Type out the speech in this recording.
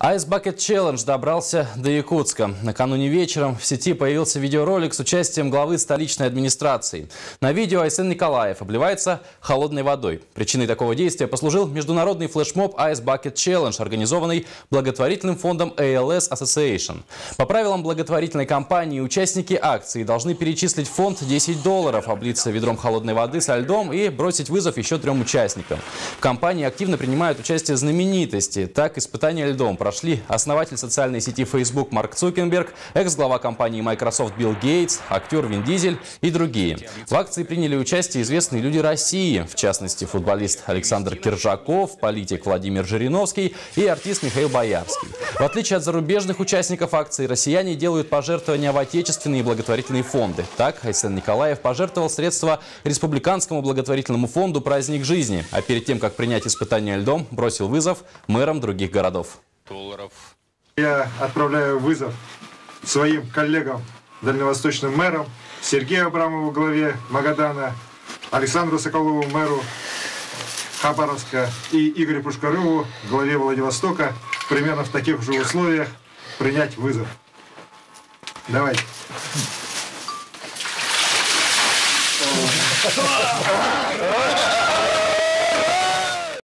Ice Bucket Challenge добрался до Якутска. Накануне вечером в сети появился видеоролик с участием главы столичной администрации. На видео Айсен Николаев обливается холодной водой. Причиной такого действия послужил международный флешмоб Ice Bucket Challenge, организованный благотворительным фондом ALS Association. По правилам благотворительной кампании участники акции должны перечислить в фонд $10, облиться ведром холодной воды со льдом и бросить вызов еще 3 участникам. В кампании активно принимают участие знаменитости. Так, испытания льдом прошли основатель социальной сети Facebook Марк Цукерберг, экс-глава компании Microsoft Билл Гейтс, актер Вин Дизель и другие. В акции приняли участие известные люди России, в частности футболист Александр Киржаков, политик Владимир Жириновский и артист Михаил Боярский. В отличие от зарубежных участников акции, россияне делают пожертвования в отечественные благотворительные фонды. Так, Айсен Николаев пожертвовал средства Республиканскому благотворительному фонду «Праздник жизни», а перед тем, как принять испытание льдом, бросил вызов мэрам других городов. Я отправляю вызов своим коллегам, дальневосточным мэрам, Сергею Абрамову во главе Магадана, Александру Соколову, мэру Хабаровска, и Игорю Пушкареву, главе Владивостока, примерно в таких же условиях принять вызов. Давайте.